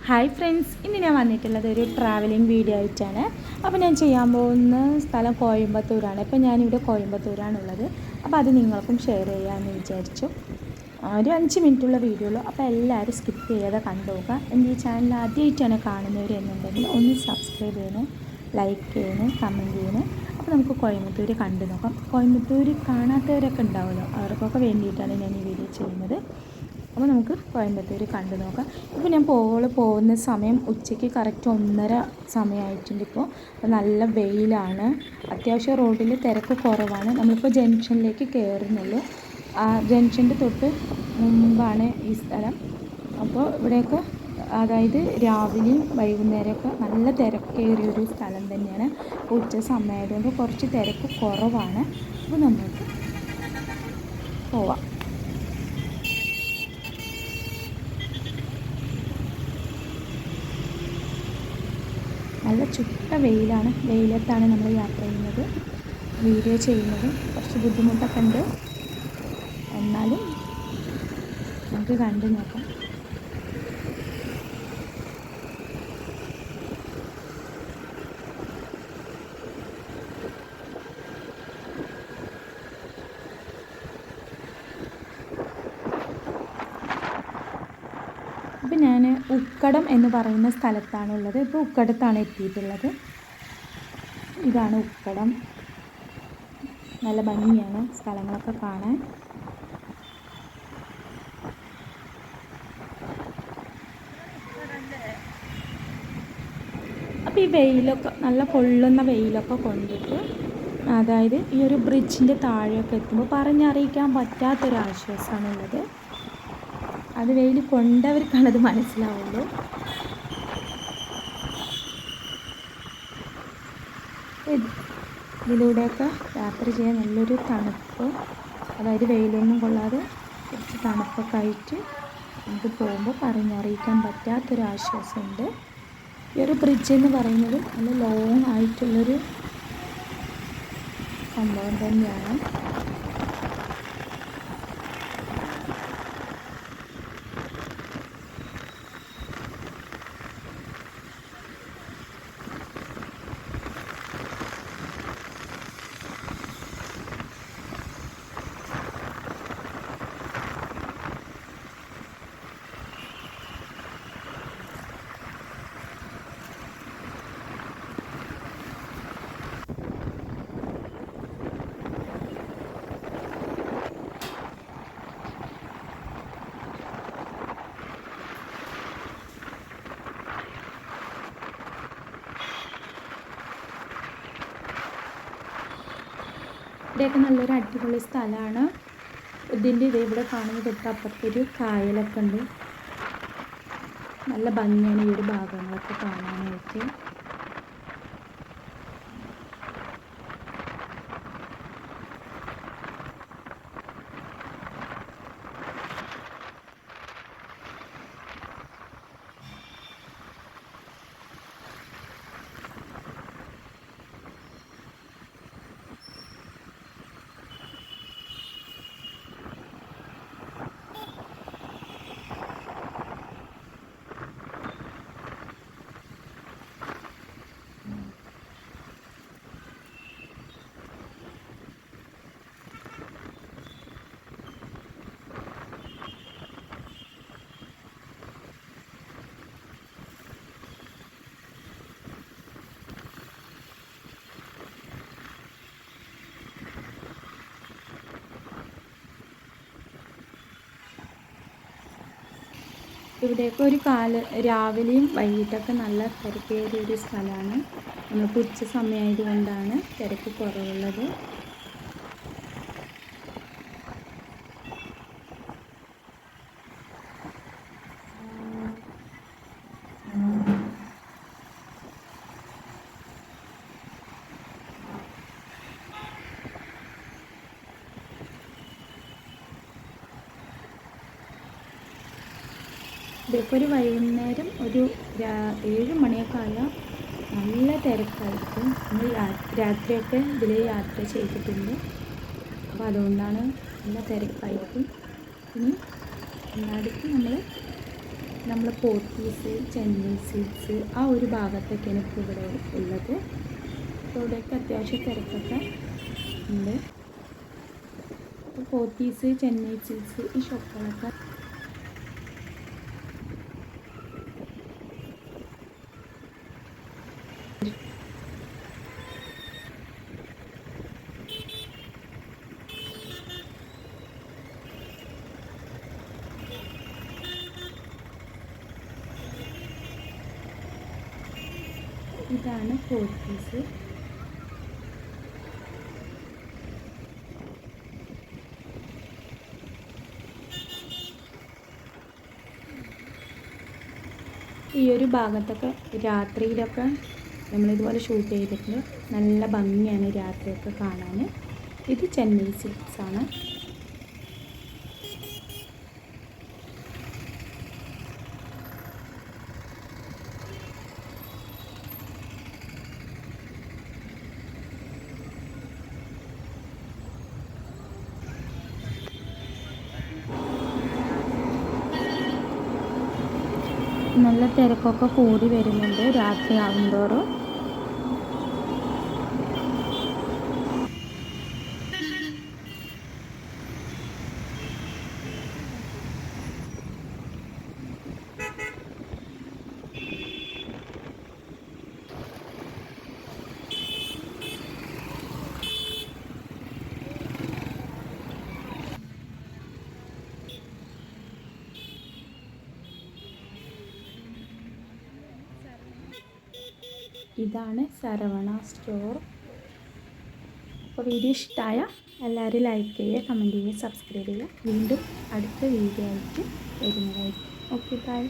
Hi friends, ഇന്ന് ഞാൻ വന്നിട്ടുള്ളത് ഒരു ട്രാവലിംഗ് വീഡിയോ ആയിട്ടാണ്. അപ്പോൾ ഞാൻ ചെയ്യാൻ പോകുന്ന സ്ഥലം കോയമ്പത്തൂരാണ്. ഇപ്പോൾ ഞാനിവിടെ കോയമ്പത്തൂരാണുള്ളത്. അപ്പോൾ അത് നിങ്ങൾക്കും ഷെയർ ചെയ്യാമെന്ന് വിചാരിച്ചു. ഒരു 5 മിനിറ്റുള്ള വീഡിയോ ഉള്ളൂ. അപ്പോൾ എല്ലാവരും സ്കിപ്പ് ചെയ്യാതെ കണ്ടുപോകുക. എൻ്റെ ഈ ചാനൽ ആദ്യമായിട്ടാണ് കാണുന്നവർ എന്നുണ്ടെങ്കിൽ ഒന്ന് സബ്സ്ക്രൈബ് ചെയ്യണേ, ലൈക്ക് ചെയ്യണേ, കമൻറ്റ് ചെയ്യണേ. അപ്പോൾ നമുക്ക് കോയമ്പത്തൂർ കണ്ടു നോക്കാം. കോയമ്പത്തൂർ കാണാത്തവരൊക്കെ ഉണ്ടാവുമല്ലോ, അവർക്കൊക്കെ വേണ്ടിയിട്ടാണ് ഞാൻ ഈ വീഡിയോ ചെയ്യുന്നത്. അപ്പോൾ നമുക്ക് കോയമ്പത്തൂർ കണ്ടു നോക്കാം. ഇപ്പോൾ ഞാൻ പോകുന്ന സമയം ഉച്ചയ്ക്ക് കറക്റ്റ് 1:30 സമയമായിട്ടുണ്ട്. ഇപ്പോൾ നല്ല വെയിലാണ്. അത്യാവശ്യം റോഡിൽ തിരക്ക് കുറവാണ്. നമ്മളിപ്പോൾ ജംഗ്ഷനിലേക്ക് കയറുന്നുള്ളൂ. ആ ജംഗ്ഷൻ്റെ തൊട്ട് മുമ്പാണ് ഈ സ്ഥലം. അപ്പോൾ ഇവിടെയൊക്കെ അതായത് രാവിലെയും വൈകുന്നേരമൊക്കെ നല്ല തിരക്കേറിയൊരു സ്ഥലം തന്നെയാണ്. ഉച്ച സമയമായതുകൊണ്ട് കുറച്ച് തിരക്ക് കുറവാണ്. അപ്പോൾ നമുക്ക് പോവാം. നല്ല ചുട്ട വെയിലാണ്. വെയിലത്താണ് നമ്മൾ യാത്ര ചെയ്യുന്നത്, വീഡിയോ ചെയ്യുന്നത്. കുറച്ച് ബുദ്ധിമുട്ടൊക്കെ ഉണ്ട്, എന്നാലും നമുക്ക് കണ്ടു നോക്കാം. ഇപ്പം ഞാൻ ഉക്കടം എന്ന് പറയുന്ന സ്ഥലത്താണുള്ളത്. ഇപ്പോൾ ഉക്കടത്താണ് എത്തിയിട്ടുള്ളത്. ഇതാണ് ഉക്കടം. നല്ല ഭംഗിയാണ് സ്ഥലങ്ങളൊക്കെ കാണാൻ. അപ്പോൾ ഈ വെയിലൊക്കെ നല്ല പൊള്ളുന്ന വെയിലൊക്കെ കൊണ്ടിട്ട്, അതായത് ഈ ഒരു ബ്രിഡ്ജിൻ്റെ താഴെയൊക്കെ എത്തുമ്പോൾ പറഞ്ഞറിയിക്കാൻ പറ്റാത്തൊരാശ്വാസമാണുള്ളത്. അത് വെയിൽ കൊണ്ടവർക്കാണത് മനസ്സിലാവുള്ളൂ. ഇതിലൂടെയൊക്കെ യാത്ര ചെയ്യാൻ നല്ലൊരു തണുപ്പ്, അതായത് വെയിലൊന്നും കൊള്ളാതെ കുറച്ച് തണുപ്പൊക്കെ ആയിട്ട് നമുക്ക് പോകുമ്പോൾ പറഞ്ഞറിയിക്കാൻ പറ്റാത്തൊരാശ്വാസമുണ്ട്. ഈ ഒരു ബ്രിഡ്ജ് എന്ന് പറയുന്നത് നല്ല ലോങ് ആയിട്ടുള്ളൊരു സംഭവം തന്നെയാണ്. ഇവിടെയൊക്കെ നല്ലൊരു അടിപൊളി സ്ഥലമാണ്. ഇതിൻ്റെ ഇവിടെ കാണുന്ന തൊട്ടപ്പുറത്തൊരു കായലൊക്കെ ഉണ്ട്. നല്ല ഭംഗിയാണ് ഈ ഒരു ഭാഗങ്ങളൊക്കെ കാണാനായിട്ട്. ഇവിടെയൊക്കെ രാവിലെയും വൈകിട്ടൊക്കെ നല്ല തിരക്കേറിയ ഒരു സ്ഥലമാണ്. നമ്മൾക്ക് ഉച്ച സമയമായതുകൊണ്ടാണ് തിരക്ക് കുറവുള്ളത്. ഇതിപ്പോൾ ഒരു വൈകുന്നേരം ഒരു 7 മണിയൊക്കെ ആയാൽ നല്ല തിരക്കായിരിക്കും. നമ്മൾ രാത്രിയൊക്കെ ഇതിൽ യാത്ര ചെയ്തിട്ടുണ്ട്. അപ്പോൾ അതുകൊണ്ടാണ് നല്ല തിരക്കായിരിക്കും. ഇനി എല്ലായിടത്തും നമ്മൾ നമ്മൾ പോത്തീസ്, ചെന്നൈ സിൽക്സ് ആ ഒരു ഭാഗത്തൊക്കെയാണ് ഇപ്പോൾ ഇവിടെ ഉള്ളത്. അപ്പോൾ ഇവിടെയൊക്കെ അത്യാവശ്യം തിരക്കൊക്കെ ഉണ്ട്. അപ്പോൾ പോത്തീസ്, ചെന്നൈ സിൽക്സ് ഈ ഷോപ്പുകളൊക്കെ ഇതാണ് പോത്തീസ്. ഈ ഒരു ഭാഗത്തൊക്കെ രാത്രിയിലൊക്കെ നമ്മളിതുപോലെ ഷൂട്ട് ചെയ്തിട്ടുണ്ട്. നല്ല ഭംഗിയാണ് രാത്രിയൊക്കെ കാണാൻ. ഇത് ചെന്നൈ സിൽക്സ് ആണ്. നല്ല തിരക്കൊക്കെ കൂടി വരുന്നുണ്ട് രാത്രി ആവുന്തോറും. ഇതാണ് സരവണ സ്റ്റോർ. അപ്പോൾ വീഡിയോ ഇഷ്ടമായ എല്ലാവരും ലൈക്ക് ചെയ്യുക, കമൻറ്റ് ചെയ്യുക, സബ്സ്ക്രൈബ് ചെയ്യുക. വീണ്ടും അടുത്ത വീഡിയോ ആയിട്ട് വരുന്നതായിരിക്കും. Okay, by.